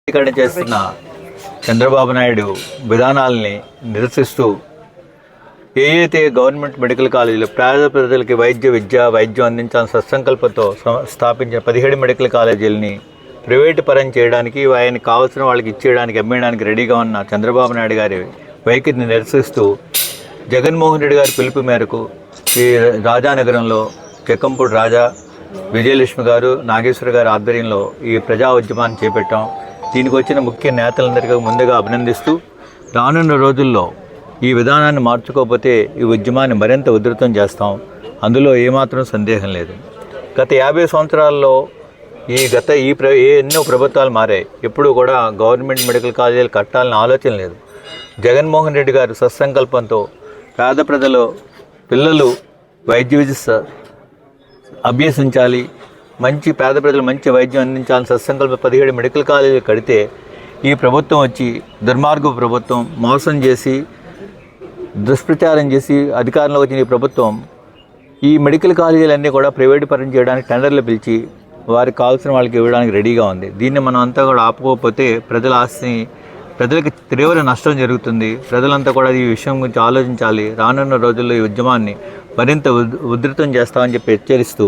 ప్రైవేటీకరణ చేస్తున్న చంద్రబాబు నాయుడు విధానాలని నిరసిస్తూ ఏదైతే గవర్నమెంట్ మెడికల్ కాలేజీలు పేద ప్రజలకి వైద్యం అందించాలని సత్సంకల్పంతో స్థాపించిన 17 మెడికల్ కాలేజీలని ప్రైవేటు పరం చేయడానికి ఆయన కావాల్సిన వాళ్ళకి ఇచ్చేయడానికి అమ్మేయడానికి రెడీగా ఉన్న చంద్రబాబు నాయుడు గారి వైఖరిని నిరసిస్తూ జగన్మోహన్ రెడ్డి గారి పిలుపు మేరకు ఈ రాజానగరంలో చెక్కంపూడి రాజా, విజయలక్ష్మి గారు, నాగేశ్వర గారి ఆధ్వర్యంలో ఈ ప్రజా ఉద్యమాన్ని చేపట్టాం. దీనికి వచ్చిన ముఖ్య నేతలందరికీ ముందుగా అభినందిస్తూ రానున్న రోజుల్లో ఈ విధానాన్ని మార్చుకోకపోతే ఈ ఉద్యమాన్ని మరింత ఉధృతం చేస్తాం. అందులో ఏమాత్రం సందేహం లేదు. గత 50 సంవత్సరాల్లో ఎన్నో ప్రభుత్వాలు మారాయి. ఎప్పుడు కూడా గవర్నమెంట్ మెడికల్ కాలేజీలు కట్టాలని ఆలోచన లేదు. జగన్మోహన్ రెడ్డి గారు సత్సంకల్పంతో పేద ప్రజలు పిల్లలు వైద్య విద్య అభ్యసించాలి, పేద ప్రజలు మంచి వైద్యం అందించాలని సత్సంకల్ప 17 మెడికల్ కాలేజీలు కడితే ఈ ప్రభుత్వం వచ్చి దుర్మార్గ ప్రభుత్వం మోసం చేసి దుష్ప్రచారం చేసి అధికారంలోకి వచ్చిన ఈ ప్రభుత్వం ఈ మెడికల్ కాలేజీలన్నీ కూడా ప్రైవేటు పరం చేయడానికి టెండర్లు పిలిచి వారికి కావాల్సిన వాళ్ళకి ఇవ్వడానికి రెడీగా ఉంది. దీన్ని మనం అంతా కూడా ఆపుకోకపోతే ప్రజలకు తీవ్ర నష్టం జరుగుతుంది. ప్రజలంతా కూడా ఈ విషయం గురించి ఆలోచించాలి. రానున్న రోజుల్లో ఈ ఉద్యమాన్ని మరింత ఉధృతం చేస్తామని చెప్పి హెచ్చరిస్తూ